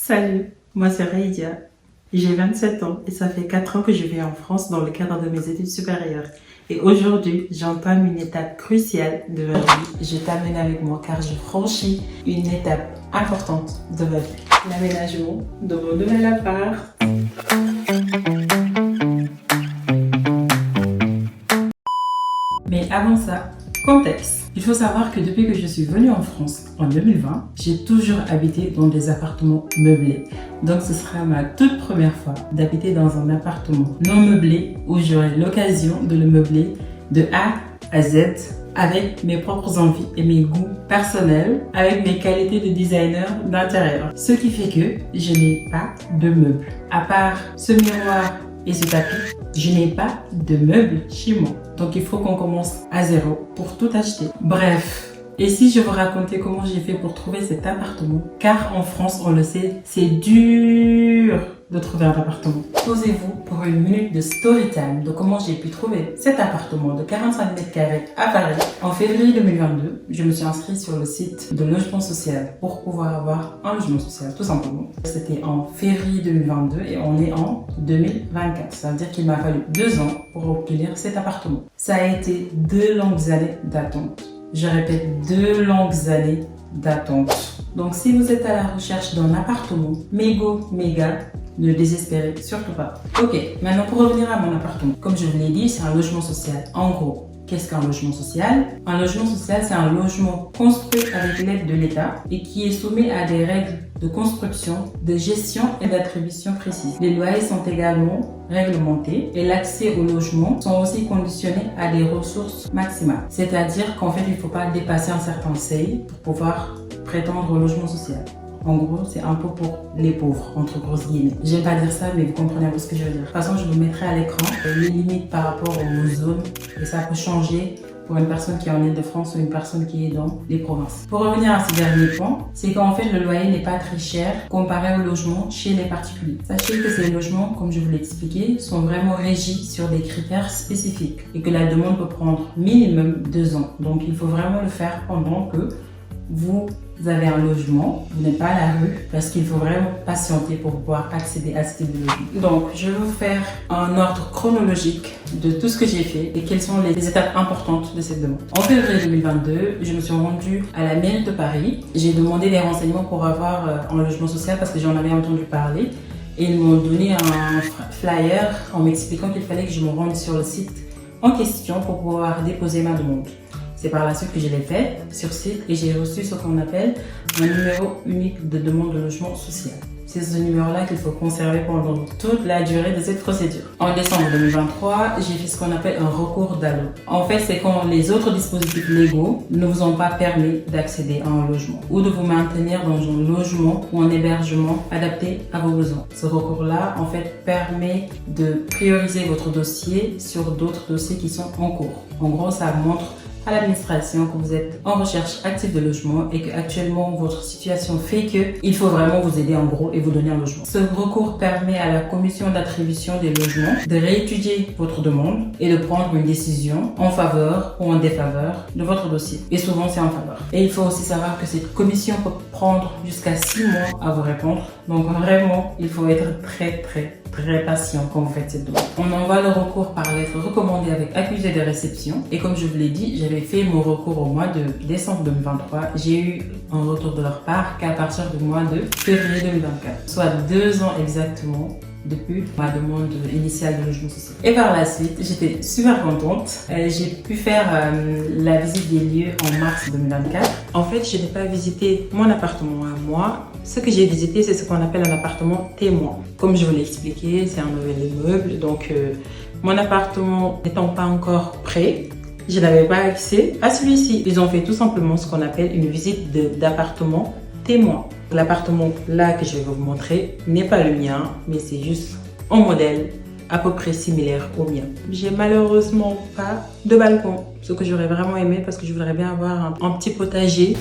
Salut, moi c'est Reidia. J'ai 27 ans et ça fait 4 ans que je vis en France dans le cadre de mes études supérieures. Et aujourd'hui, j'entame une étape cruciale de ma vie. Je t'amène avec moi car je franchis une étape importante de ma vie. L'aménagement de mon nouvel appart. Mais avant ça, contexte. Il faut savoir que depuis que je suis venue en France en 2020, j'ai toujours habité dans des appartements meublés. Donc ce sera ma toute première fois d'habiter dans un appartement non meublé où j'aurai l'occasion de le meubler de A à Z avec mes propres envies et mes goûts personnels, avec mes qualités de designer d'intérieur. Ce qui fait que je n'ai pas de meubles. À part ce miroir et ce tapis, je n'ai pas de meubles chez moi. Donc il faut qu'on commence à zéro pour tout acheter. Bref, et si je vous racontais comment j'ai fait pour trouver cet appartement, car en France, on le sait, c'est dur de trouver un appartement. Posez-vous pour une minute de story time de comment j'ai pu trouver cet appartement de 45 mètres carrés à Paris. En février 2022, je me suis inscrite sur le site de logement social pour pouvoir avoir un logement social, tout simplement. C'était en février 2022 et on est en 2024. Ça veut dire qu'il m'a fallu 2 ans pour obtenir cet appartement. Ça a été 2 longues années d'attente. Je répète, 2 longues années d'attente. Donc si vous êtes à la recherche d'un appartement méga, ne désespérez surtout pas. Ok, maintenant pour revenir à mon appartement. Comme je vous l'ai dit, c'est un logement social. En gros, qu'est-ce qu'un logement social? Un logement social, c'est un logement construit avec l'aide de l'État et qui est soumis à des règles de construction, de gestion et d'attribution précises. Les loyers sont également réglementés et l'accès au logement sont aussi conditionnés à des ressources maximales. C'est-à-dire qu'en fait, il ne faut pas dépasser un certain seuil pour pouvoir prétendre au logement social. En gros, c'est un peu pour les pauvres, entre grosses guillemets. J'aime pas dire ça, mais vous comprenez un peu ce que je veux dire. De toute façon, je vous mettrai à l'écran les limites par rapport aux zones et ça peut changer pour une personne qui est en Île-de-France ou une personne qui est dans les provinces. Pour revenir à ce dernier point, c'est qu'en fait, le loyer n'est pas très cher comparé au logement chez les particuliers. Sachez que ces logements, comme je vous l'ai expliqué, sont vraiment régis sur des critères spécifiques et que la demande peut prendre minimum 2 ans. Donc, il faut vraiment le faire pendant que vous avez un logement, vous n'êtes pas à la rue, parce qu'il faut vraiment patienter pour pouvoir accéder à ce type de logement. Donc, je vais vous faire un ordre chronologique de tout ce que j'ai fait et quelles sont les étapes importantes de cette demande. En février 2022, je me suis rendue à la mairie de Paris. J'ai demandé des renseignements pour avoir un logement social parce que j'en avais entendu parler. Et ils m'ont donné un flyer en m'expliquant qu'il fallait que je me rende sur le site en question pour pouvoir déposer ma demande. C'est par la suite que je l'ai fait sur site et j'ai reçu ce qu'on appelle un numéro unique de demande de logement social. C'est ce numéro-là qu'il faut conserver pendant toute la durée de cette procédure. En décembre 2023, j'ai fait ce qu'on appelle un recours d'allo. En fait, c'est quand les autres dispositifs légaux ne vous ont pas permis d'accéder à un logement ou de vous maintenir dans un logement ou un hébergement adapté à vos besoins. Ce recours-là, en fait, permet de prioriser votre dossier sur d'autres dossiers qui sont en cours. En gros, ça montre à l'administration que vous êtes en recherche active de logement et que actuellement votre situation fait que il faut vraiment vous aider en gros et vous donner un logement. Ce recours permet à la commission d'attribution des logements de réétudier votre demande et de prendre une décision en faveur ou en défaveur de votre dossier. Et souvent c'est en faveur. Et il faut aussi savoir que cette commission peut prendre jusqu'à 6 mois à vous répondre. Donc vraiment, il faut être très patient quand vous faites cette demande. On envoie le recours par lettre recommandée avec accusé de réception. Et comme je vous l'ai dit, j'avais fait mon recours au mois de décembre 2023. J'ai eu un retour de leur part qu'à partir du mois de février 2024. Soit 2 ans exactement depuis ma demande initiale de logement social. Et par la suite, j'étais super contente. J'ai pu faire la visite des lieux en mars 2024. En fait, je n'ai pas visité mon appartement à moi. Ce que j'ai visité, c'est ce qu'on appelle un appartement témoin. Comme je vous l'ai expliqué, c'est un nouvel immeuble. Donc, mon appartement n'étant pas encore prêt, je n'avais pas accès à celui-ci. Ils ont fait tout simplement ce qu'on appelle une visite d'appartement témoin. L'appartement là que je vais vous montrer n'est pas le mien, mais c'est juste un modèle à peu près similaire au mien. J'ai malheureusement pas de balcon, ce que j'aurais vraiment aimé parce que je voudrais bien avoir un petit potager.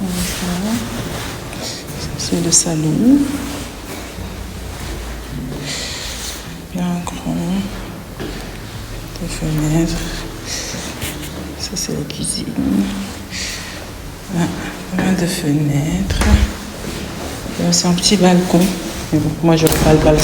Bonjour. C'est le salon. Bien grand. Des fenêtres. Ça, c'est la cuisine. Pas mal de fenêtres. C'est un petit balcon. Mais bon, moi, je n'aurai pas le balcon.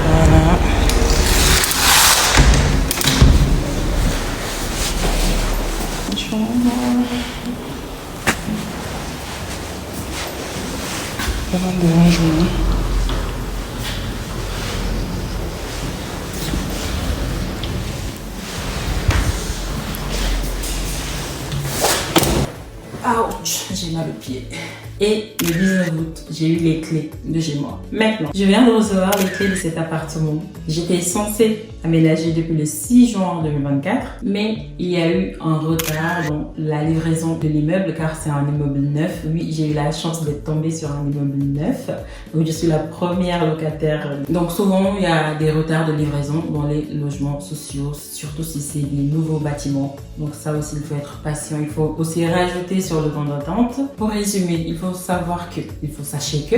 Voilà. Pas mal de rangements. Ouch, j'ai mal au pied. Et le 19 août, j'ai eu les clés de chez moi. Maintenant, je viens de recevoir les clés de cet appartement. J'étais censée aménager depuis le 6 juin 2024, mais il y a eu un retard dans la livraison de l'immeuble car c'est un immeuble neuf. Oui, j'ai eu la chance d'être tombée sur un immeuble neuf. Donc, je suis la première locataire. Donc, souvent, il y a des retards de livraison dans les logements sociaux, surtout si c'est des nouveaux bâtiments. Donc, ça aussi, il faut être patient. Il faut aussi rajouter sur le temps d'attente. Pour résumer, il faut sachez que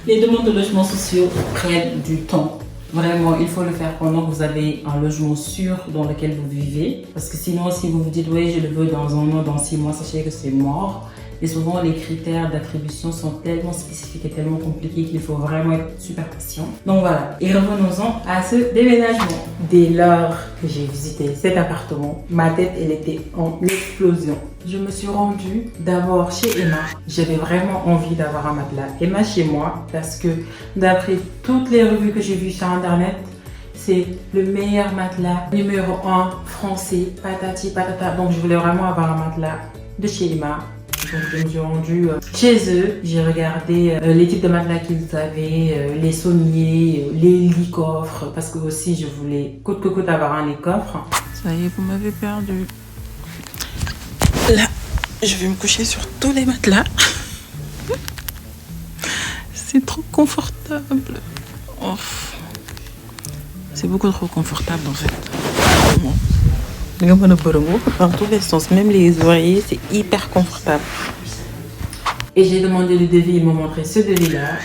les demandes de logements sociaux prennent du temps. Vraiment, il faut le faire pendant que vous avez un logement sûr dans lequel vous vivez. Parce que sinon, si vous vous dites, oui, je le veux dans un an, dans 6 mois, sachez que c'est mort. Et souvent, les critères d'attribution sont tellement spécifiques et tellement compliqués qu'il faut vraiment être super patient. Donc voilà, et revenons-en à ce déménagement. Dès lors que j'ai visité cet appartement, ma tête, elle était en explosion. Je me suis rendue d'abord chez Emma. J'avais vraiment envie d'avoir un matelas Emma chez moi parce que d'après toutes les revues que j'ai vues sur internet, c'est le meilleur matelas, numéro 1, français, patati patata. Donc je voulais vraiment avoir un matelas de chez Emma. Donc je me suis rendue chez eux, j'ai regardé les types de matelas qu'ils avaient, les sommiers, les lits coffres, parce que aussi je voulais coûte que coûte avoir un lit coffre. Ça y est, vous m'avez perdu. Là, je vais me coucher sur tous les matelas. C'est trop confortable. Oh. C'est beaucoup trop confortable en fait. Dans tous les sens, même les oreillers, c'est hyper confortable. Et j'ai demandé le devis, ils m'ont montré ce devis-là.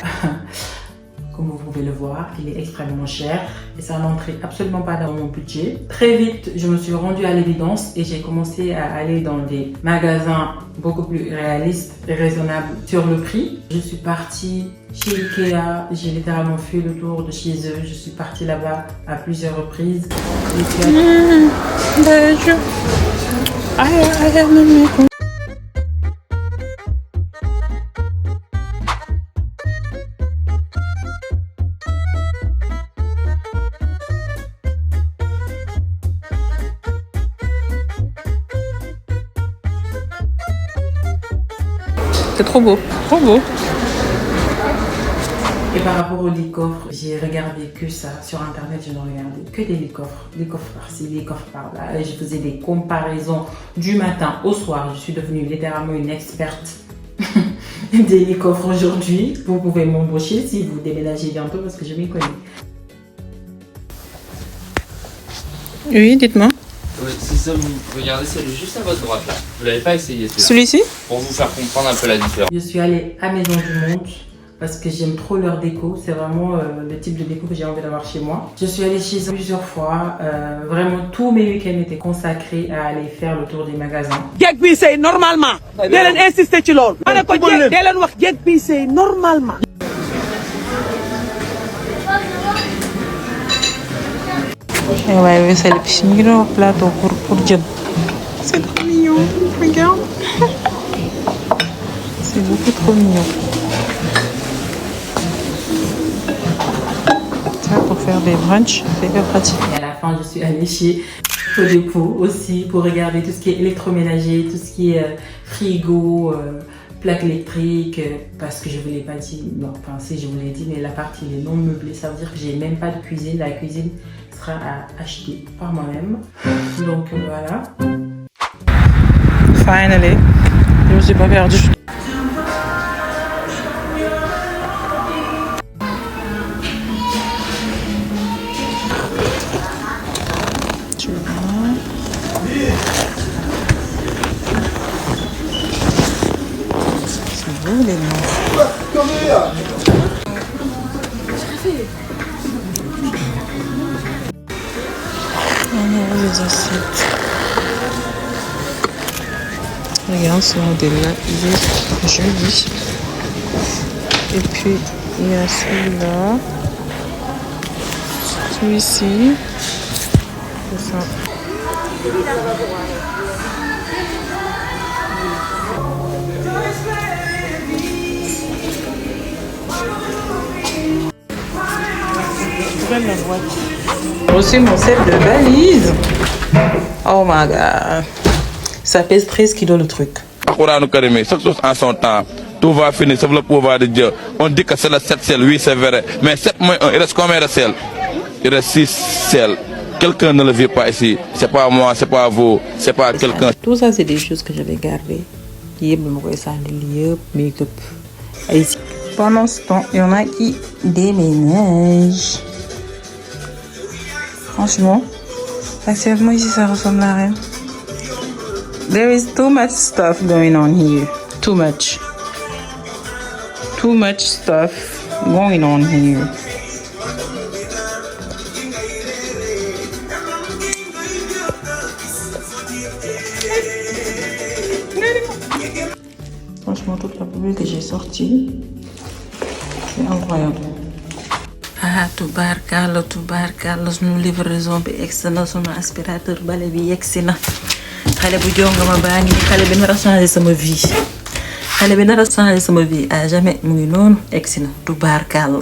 Comme vous pouvez le voir, il est extrêmement cher et ça n'entrait absolument pas dans mon budget. Très vite, je me suis rendue à l'évidence et j'ai commencé à aller dans des magasins beaucoup plus réalistes et raisonnables sur le prix. Je suis partie chez Ikea, j'ai littéralement fait le tour de chez eux. Je suis partie là-bas à plusieurs reprises. C'est trop beau, trop beau. Et par rapport aux lits coffres, j'ai regardé que ça. Sur internet, je ne regardais que des lits coffres. Des coffres par-ci, des coffres par-là. Je faisais des comparaisons du matin au soir. Je suis devenue littéralement une experte des lits coffres aujourd'hui. Vous pouvez m'embaucher si vous déménagez bientôt parce que je m'y connais. Oui, dites-moi. Oui, c'est ça, vous regardez celui juste à votre droite là. Vous l'avez pas essayé Celui-ci? Pour vous faire comprendre un peu la différence. Je suis allée à Maison du Monde parce que j'aime trop leur déco. C'est vraiment le type de déco que j'ai envie d'avoir chez moi. Je suis allée chez eux plusieurs fois. Vraiment, tous mes week-ends étaient consacrés à aller faire le tour des magasins. Jeeg bi sëy normalement. dee leen insister ci loolu. ma ne ko jeeg dee leen wax jeeg bi sëy normalement. Ouais, c'est le petit plateau pour John. C'est trop mignon, regarde. C'est beaucoup trop mignon. Ça, pour faire des brunchs, c'est hyper pratique. Et à la fin, je suis allée chez Cogeco aussi pour regarder tout ce qui est électroménager, tout ce qui est frigo, plaque électrique, parce que je vous l'ai pas dit, non, enfin si je vous l'ai dit, mais l'appart il est non meublé, ça veut dire que j'ai même pas de cuisine, la cuisine sera à acheter par moi-même. Donc voilà. Finally, je me suis pas perdue. vous les noirs. Alors, les assiettes. Regarde ce modèle-là, il est joli. Et puis, il y a celui-là. Celui-ci. C'est ça. Reçu mon set de valise. Oh my god. Ça pèse 13 kilos le truc. Chaque chose en son temps. Tout va finir, c'est le pouvoir de Dieu. On dit que c'est le 7 sel, oui c'est vrai. Mais 7 moins 1, il reste combien de sel? Il reste 6 sel. Quelqu'un ne le vit pas ici. C'est pas moi, c'est pas vous, c'est pas quelqu'un. Tout ça, c'est des choses que j'avais gardées. Pendant ce temps, il y en a qui déménagent. Franchement, actuellement ici, ça ressemble à rien. There is too much stuff going on here. Too much. Too much stuff going on here. Franchement, toute la poubelle que j'ai sortie, c'est incroyable. Ah, tubaarkalla, sunu livraison bi egsi na, sunu aspirateur bale bi yegsi na. Xale bu jongama baa ngi nii, xale bi nar a changé sama vie. Xale bi nar a changé sama vie à jamais, mu ngi noonu egsi na, tubaarkalla.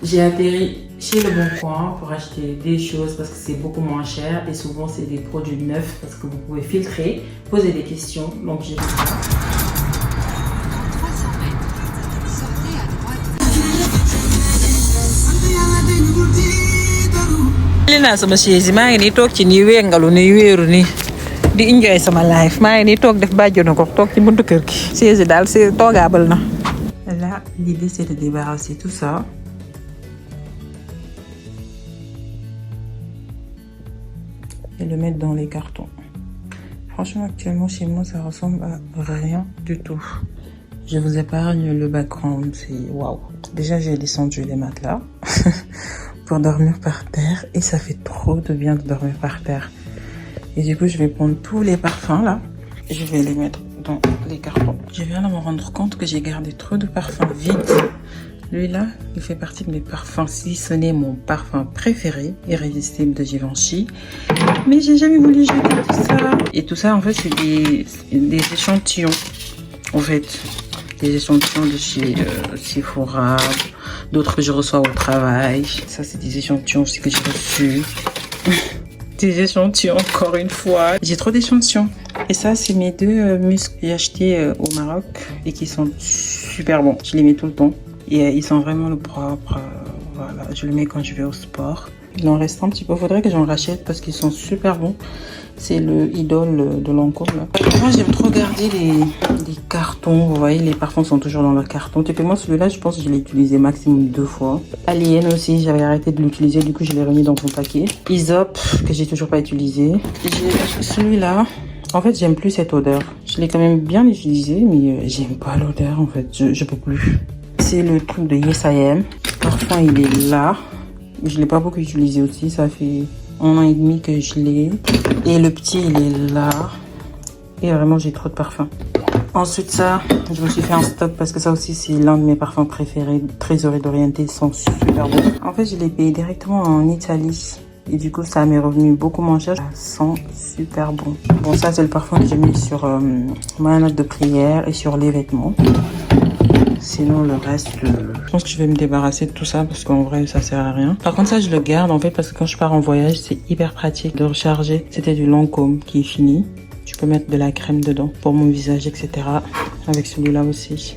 J'ai atterri chez Le Bon Coin pour acheter des choses parce que c'est beaucoup moins cher et souvent c'est des produits neufs parce que vous pouvez filtrer, poser des questions. Donc j'ai fait ça. Li naa sama chaise maa ngi nii toog ci nii wengalu nii wéeru nii di enjoy sama life maa ngi nii toog def bàjjonu ko toog ci buntu kër gi. Chaise daal c'est toogable na. Là, l'idée c'est de débarrasser tout ça. Et le mettre dans les cartons. Franchement, actuellement chez moi, ça ressemble à rien du tout. Je vous épargne le background, c'est waouh. Déjà, j'ai descendu les matelas pour dormir par terre et ça fait trop de bien de dormir par terre. Et du coup, je vais prendre tous les parfums là. Je vais les mettre dans les cartons. Je viens de me rendre compte que j'ai gardé trop de parfums vides. Lui là, il fait partie de mes parfums, si ce n'est mon parfum préféré, irrésistible de Givenchy. Mais j'ai jamais voulu jeter tout ça. Et tout ça, en fait, c'est des échantillons. En fait, des échantillons de chez Sephora, d'autres que je reçois au travail. Ça, c'est des échantillons aussi que j'ai reçus. Des échantillons, encore une fois. J'ai trop d'échantillons. Et ça, c'est mes deux muscles que j'ai achetés au Maroc et qui sont super bons. Je les mets tout le temps. Et ils sont vraiment le propre. Voilà, je le mets quand je vais au sport. Il en reste un petit peu. Faudrait que j'en rachète parce qu'ils sont super bons. C'est le Idole de Lancôme. Moi, j'aime trop garder les cartons. Vous voyez, les parfums sont toujours dans le carton. Typiquement, celui-là, je pense que je l'ai utilisé maximum 2 fois. Alien aussi, j'avais arrêté de l'utiliser. Du coup, je l'ai remis dans son paquet. Isop, que j'ai toujours pas utilisé. J'ai celui-là. En fait, j'aime plus cette odeur. Je l'ai quand même bien utilisé, mais j'aime pas l'odeur, en fait. Je peux plus. C'est le truc de Yes I Am. Le parfum, il est là. Je l'ai pas beaucoup utilisé aussi. Ça fait 1 an et demi que je l'ai. Et le petit, il est là. Et vraiment, j'ai trop de parfums. Ensuite, ça, je me suis fait un stock parce que ça aussi, c'est l'un de mes parfums préférés. Trésorerie d'Orienté, ils sont super bons. En fait, je l'ai payé directement en Italie. Et du coup, ça m'est revenu beaucoup moins cher. Ça sent super bon. Bon, ça, c'est le parfum que j'ai mis sur ma note de prière et sur les vêtements. Sinon, le reste, je pense que je vais me débarrasser de tout ça parce qu'en vrai, ça sert à rien. Par contre, ça, je le garde en fait parce que quand je pars en voyage, c'est hyper pratique de recharger. C'était du Lancôme qui est fini. Tu peux mettre de la crème dedans pour mon visage, etc. Avec celui-là aussi.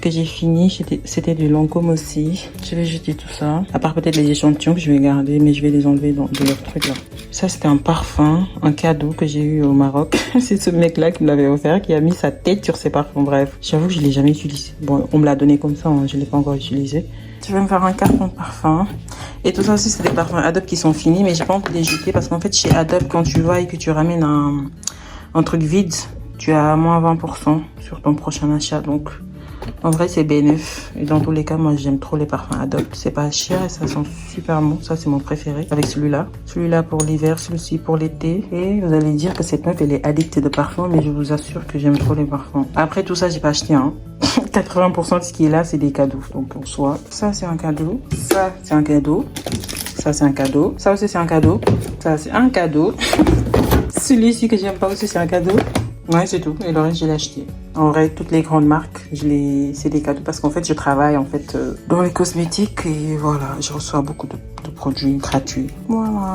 Que j'ai fini, c'était du Lancôme aussi. Je vais jeter tout ça. À part peut-être les échantillons que je vais garder, mais je vais les enlever de leur truc là. Ça, c'était un parfum, un cadeau que j'ai eu au Maroc. C'est ce mec-là qui me l'avait offert, qui a mis sa tête sur ses parfums. Bref, j'avoue que je l'ai jamais utilisé. Bon, on me l'a donné comme ça, hein, je l'ai pas encore utilisé. Je vais me faire un carton de parfum. Et tout ça aussi, c'est des parfums Adobe qui sont finis, mais j'ai pas envie de les jeter parce qu'en fait, chez Adobe, quand tu vas et que tu ramènes un truc vide, tu as moins 20% sur ton prochain achat. Donc, En vrai, c'est bénéf. Et dans tous les cas, moi, j'aime trop les parfums Adopt. C'est pas cher et ça sent super bon. Ça, c'est mon préféré. Avec celui-là. Celui-là pour l'hiver, celui-ci pour l'été. Et vous allez dire que cette meuf, elle est addictée de parfums, mais je vous assure que j'aime trop les parfums. Après, tout ça, j'ai pas acheté, hein. 80% de ce qui est là, c'est des cadeaux. Donc, pour soi, ça, c'est un cadeau. Ça, c'est un cadeau. Ça, c'est un cadeau. Ça aussi, c'est un cadeau. Ça, c'est un cadeau. Celui-ci que j'aime pas aussi, c'est un cadeau. Ouais, c'est tout. Et le reste, je l'ai acheté. En vrai, toutes les grandes marques, c'est des cadeaux parce qu'en fait, je travaille dans les cosmétiques et voilà, je reçois beaucoup de produits gratuits. Voilà.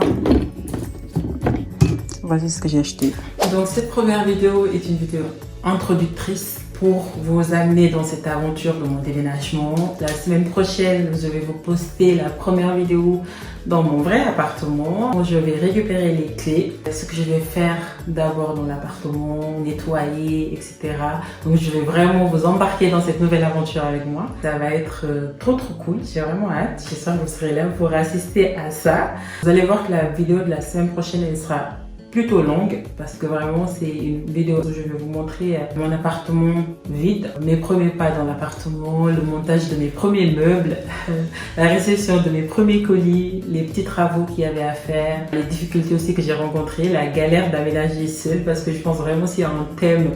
Voici ce que j'ai acheté. Donc cette première vidéo est une vidéo introductrice pour vous amener dans cette aventure de mon déménagement. La semaine prochaine, je vais vous poster la première vidéo dans mon vrai appartement. Je vais récupérer les clés, ce que je vais faire d'abord dans l'appartement, nettoyer, etc. Donc je vais vraiment vous embarquer dans cette nouvelle aventure avec moi. Ça va être trop cool, j'ai vraiment hâte. J'espère que vous serez là pour assister à ça. Vous allez voir que la vidéo de la semaine prochaine, elle sera plutôt longue parce que vraiment c'est une vidéo où je vais vous montrer mon appartement vide, mes premiers pas dans l'appartement, le montage de mes premiers meubles, la réception de mes premiers colis, les petits travaux qu'il y avait à faire, les difficultés aussi que j'ai rencontrées, la galère d'aménager seule parce que je pense vraiment s'il y a un thème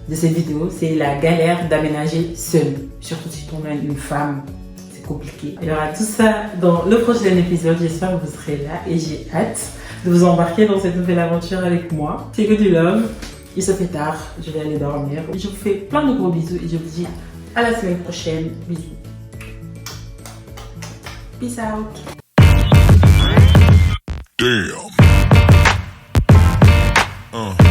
de cette vidéo, c'est la galère d'aménager seule, surtout si on est une femme. Compliqué. Il y aura tout ça dans le prochain épisode. J'espère que vous serez là et j'ai hâte de vous embarquer dans cette nouvelle aventure avec moi. C'est que du love. Il se fait tard. Je vais aller dormir. Je vous fais plein de gros bisous et je vous dis à la semaine prochaine. Bisous. Peace out. Damn.